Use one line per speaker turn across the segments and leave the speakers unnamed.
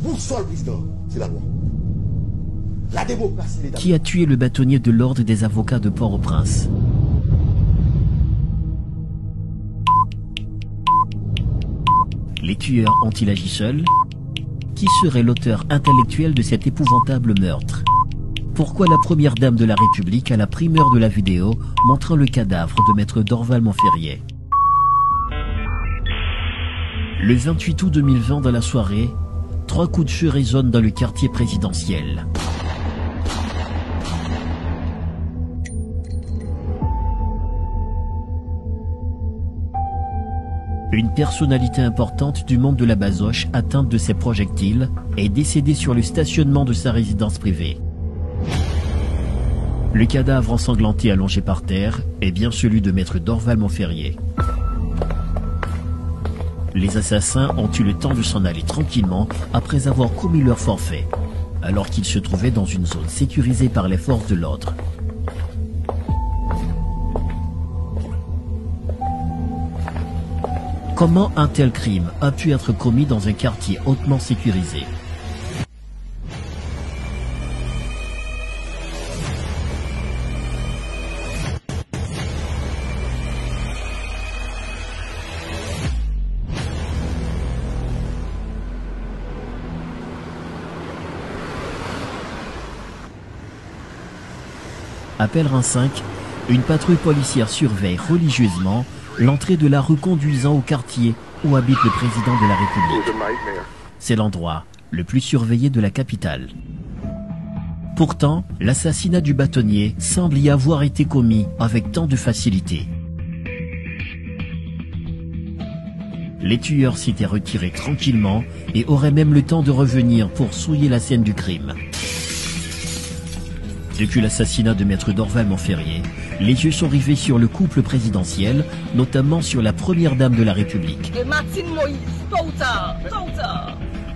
boussole, président, c'est la loi. La démocratie, l'État.
Qui a tué le bâtonnier de l'ordre des avocats de Port-au-Prince? Les tueurs ont-ils agi seuls? Qui serait l'auteur intellectuel de cet épouvantable meurtre? Pourquoi la première dame de la République a la primeur de la vidéo montrant le cadavre de maître Dorval Montferrier? Le 28 août 2020 dans la soirée, 3 coups de feu résonnent dans le quartier présidentiel. Une personnalité importante du monde de la basoche atteinte de ces projectiles est décédée sur le stationnement de sa résidence privée. Le cadavre ensanglanté allongé par terre est bien celui de maître Dorval Montferrier. Les assassins ont eu le temps de s'en aller tranquillement après avoir commis leur forfait, alors qu'ils se trouvaient dans une zone sécurisée par les forces de l'ordre. Comment un tel crime a pu être commis dans un quartier hautement sécurisé? À Pellerin 5, une patrouille policière surveille religieusement l'entrée de la rue conduisant au quartier où habite le président de la République. C'est l'endroit le plus surveillé de la capitale. Pourtant, l'assassinat du bâtonnier semble y avoir été commis avec tant de facilité. Les tueurs s'étaient retirés tranquillement et auraient même le temps de revenir pour souiller la scène du crime. Depuis l'assassinat de maître Dorval Montferrier, les yeux sont rivés sur le couple présidentiel, notamment sur la première dame de la République.
Et Martine Moïse, tôt ou tard.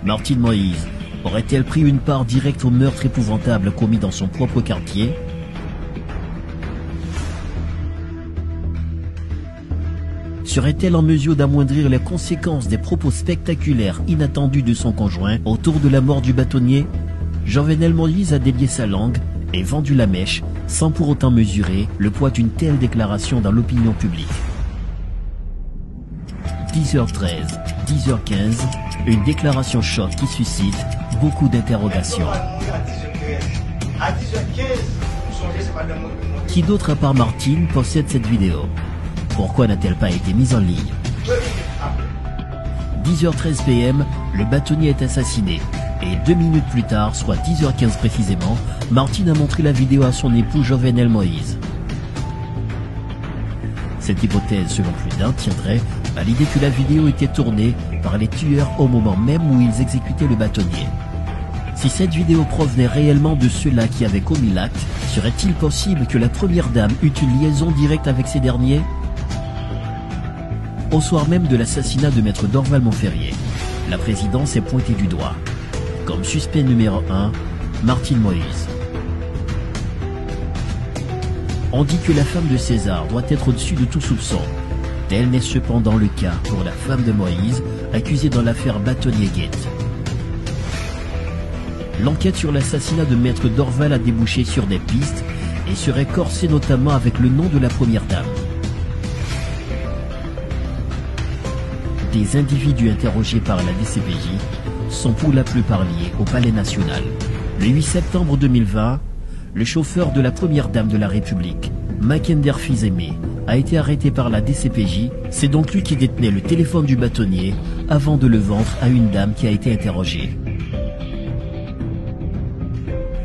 Martine Moïse aurait-elle pris une part directe au meurtre épouvantable commis dans son propre quartier? Serait-elle en mesure d'amoindrir les conséquences des propos spectaculaires inattendus de son conjoint autour de la mort du bâtonnier? Jovenel Moïse a délié sa langue et vendu la mèche sans pour autant mesurer le poids d'une telle déclaration dans l'opinion publique. 10h13, 10h15, une déclaration choc qui suscite beaucoup d'interrogations. Qui d'autre à part Martine possède cette vidéo? Pourquoi n'a-t-elle pas été mise en ligne? 10h13 PM, le bâtonnier est assassiné. Et 2 minutes plus tard, soit 10h15 précisément, Martine a montré la vidéo à son époux Jovenel Moïse. Cette hypothèse, selon plus d'un, tiendrait à l'idée que la vidéo était tournée par les tueurs au moment même où ils exécutaient le bâtonnier. Si cette vidéo provenait réellement de ceux-là qui avaient commis l'acte, serait-il possible que la première dame eût une liaison directe avec ces derniers? Au soir même de l'assassinat de maître Dorval Montferrier, la présidence est pointée du doigt. Comme suspect numéro 1, Martine Moïse. On dit que la femme de César doit être au-dessus de tout soupçon. Tel n'est cependant le cas pour la femme de Moïse, accusée dans l'affaire Bâtonnier-Gate. L'enquête sur l'assassinat de maître Dorval a débouché sur des pistes et serait corsée notamment avec le nom de la première dame. Des individus interrogés par la DCPJ sont pour la plupart liés au Palais National. Le 8 septembre 2020, le chauffeur de la première dame de la République, Makender Fils-Aimé, a été arrêté par la DCPJ. C'est donc lui qui détenait le téléphone du bâtonnier avant de le vendre à une dame qui a été interrogée.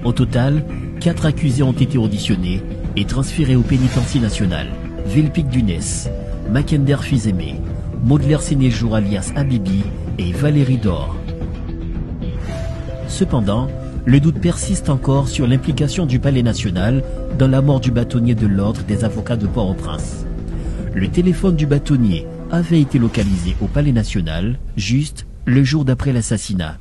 Au total, 4 accusés ont été auditionnés et transférés au pénitencier national. Villepik Dunès, Makender Fils-Aimé, Maudler Sénéjour alias Habibi et Valérie Dor. Cependant, le doute persiste encore sur l'implication du Palais National dans la mort du bâtonnier de l'ordre des avocats de Port-au-Prince. Le téléphone du bâtonnier avait été localisé au Palais National, juste le jour d'après l'assassinat.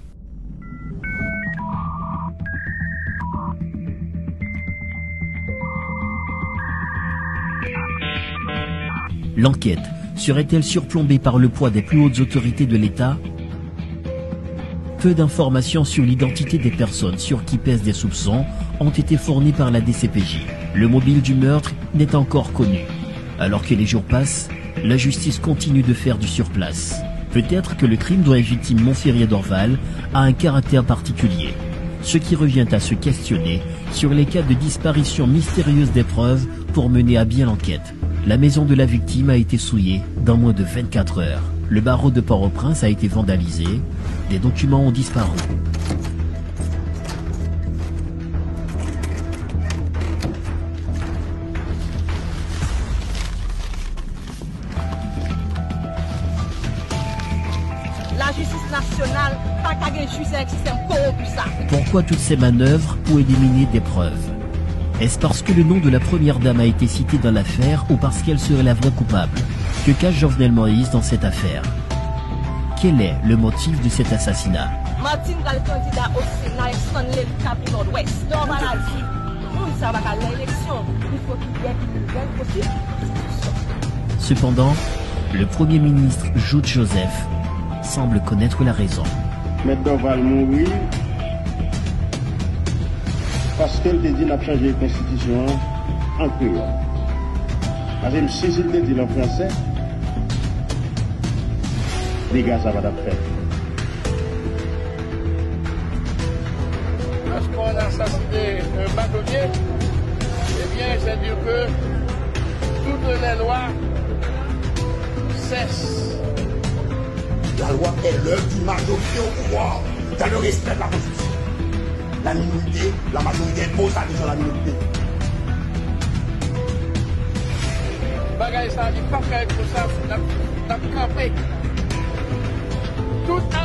L'enquête serait-elle surplombée par le poids des plus hautes autorités de l'État? Peu d'informations sur l'identité des personnes sur qui pèsent des soupçons ont été fournies par la DCPJ. Le mobile du meurtre n'est encore connu. Alors que les jours passent, la justice continue de faire du surplace. Peut-être que le crime dont est victime Montferrier d'Orval a un caractère particulier. Ce qui revient à se questionner sur les cas de disparition mystérieuse des preuves pour mener à bien l'enquête. La maison de la victime a été souillée dans moins de 24 heures. Le barreau de Port-au-Prince a été vandalisé. Des documents ont disparu.
La justice nationale, pas qu'à un juge avec un système corrompu ça.
Pourquoi toutes ces manœuvres pour éliminer des preuves? Est-ce parce que le nom de la première dame a été cité dans l'affaire ou parce qu'elle serait la vraie coupable? Que cache Jovenel Moïse dans cette affaire? Quel est le motif de cet assassinat?
Martine est le candidat au Sénat externe le Cap Nord-Ouest. Normal a dit, tout le monde ça va à l'élection. Il faut qu'il y ait une nouvelle possible.
Cependant, le Premier ministre Jude Joseph semble connaître la raison.
M. Dorval mourir parce qu'elle te dit n'a changé la constitution en créole. Parce que si il te dit en français, les gars, ça va t'apprendre.
Lorsqu'on a assassiné un bâtonnier, eh bien, c'est dire que toutes les lois cessent.
La loi est l'œuvre d'une majorité au pouvoir dans le respect de la Constitution. La minorité, la majorité impose sa vision de la minorité.
Bagay ça dit pas faire tout ça, n'a campé. Toute